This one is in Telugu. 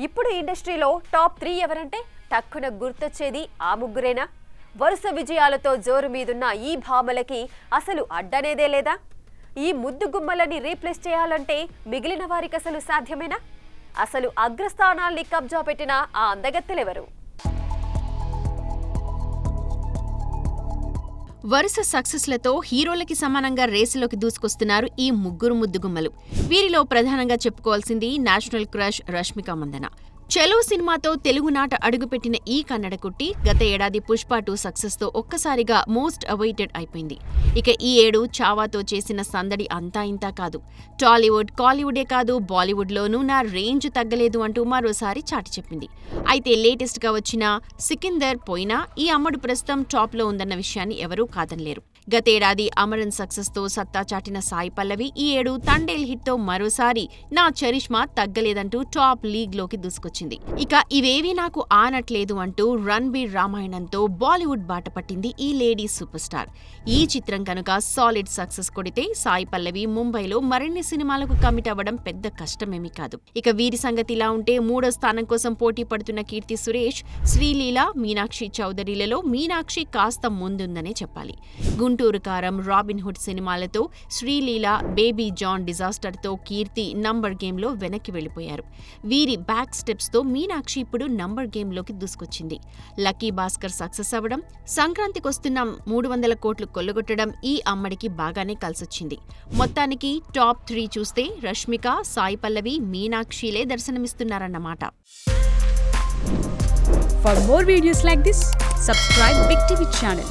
ఇప్పుడు ఇండస్ట్రీలో టాప్ 3 ఎవరంటే టక్కున గుర్తొచ్చేది ఆ ముగ్గురేనా? వరుస విజయాలతో జోరు మీదున్న ఈ భామలకి అసలు అడ్డనేదే లేదా? ఈ ముద్దు గుమ్మలని రీప్లేస్ చేయాలంటే మిగిలిన వారికి అసలు సాధ్యమేనా? అసలు అగ్రస్థానాల్ని కబ్జా పెట్టిన ఆ అందగత్తెలెవరు? వరుస సక్సెస్లతో హీరోలకి సమానంగా రేసులోకి దూసుకొస్తున్నారు ఈ ముగ్గురు ముద్దుగుమ్మలు. వీరిలో ప్రధానంగా చెప్పుకోవాల్సింది నేషనల్ క్రష్ రష్మిక మందన. చలో సినిమాతో తెలుగునాట అడుగుపెట్టిన ఈ కన్నడ కుట్టి గత ఏడాది పుష్ప 2 సక్సెస్తో ఒక్కసారిగా మోస్ట్ అవైటెడ్ అయిపోయింది. ఇక ఈ ఏడు చావాతో చేసిన సందడి అంతా ఇంతా కాదు. టాలీవుడ్, కాలీవుడే కాదు బాలీవుడ్లోనూ నా రేంజ్ తగ్గలేదు అంటూ మరోసారి చాటి చెప్పింది. అయితే లేటెస్ట్గా వచ్చిన సికిందర్ పోయినా ఈ అమ్మడు ప్రస్తుతం టాప్లో ఉందన్న విషయాన్ని ఎవరూ కాదనలేరు. గతేడాది అమరన్ సక్సెస్తో సత్తా చాటిన సాయి పల్లవి ఈ ఏడు తండేల్ హిట్తో మరోసారి నా చరిష్మా తగ్గలేదంటూ టాప్ లీగ్లోకి దూసుకొచ్చింది. ఇక ఇవేవీ నాకు ఆనట్లేదు అంటూ రణ్బీర్ రామాయణంతో బాలీవుడ్ బాట పట్టింది ఈ లేడీ సూపర్ స్టార్. ఈ చిత్రం కనుక సాలిడ్ సక్సెస్ కొడితే సాయి పల్లవి ముంబైలో మరిన్ని సినిమాలకు కమిట్ అవ్వడం పెద్ద కష్టమేమీ కాదు. ఇక వీరి సంగతి ఇలా ఉంటే 3వ స్థానం కోసం పోటీ పడుతున్న కీర్తి సురేష్, శ్రీలీల, మీనాక్షి చౌదరిలలో మీనాక్షి కాస్త ముందుందనే చెప్పాలి. గుంటూరు కారం, రాబిన్ హుడ్ సినిమాలతో శ్రీలీల, బేబీ జాన్ డిజాస్టర్తో కీర్తి నంబర్ గేమ్లో వెనక్కి వెళ్లిపోయారు. వీరి బ్యాక్ స్టెప్స్తో మీనాక్షి ఇప్పుడు నంబర్ గేమ్లోకి దూసుకొచ్చింది. లక్కీ భాస్కర్ సక్సెస్ అవ్వడం, సంక్రాంతికొస్తున్న 300 కోట్లు కొల్లగొట్టడం ఈ అమ్మడికి బాగానే కలిసొచ్చింది. మొత్తానికి టాప్ 3 చూస్తే Rashmika, Sai Pallavi, మీనాక్షిలే దర్శనమిస్తున్నారన్నమాట. For more videos like this, subscribe Big TV channel.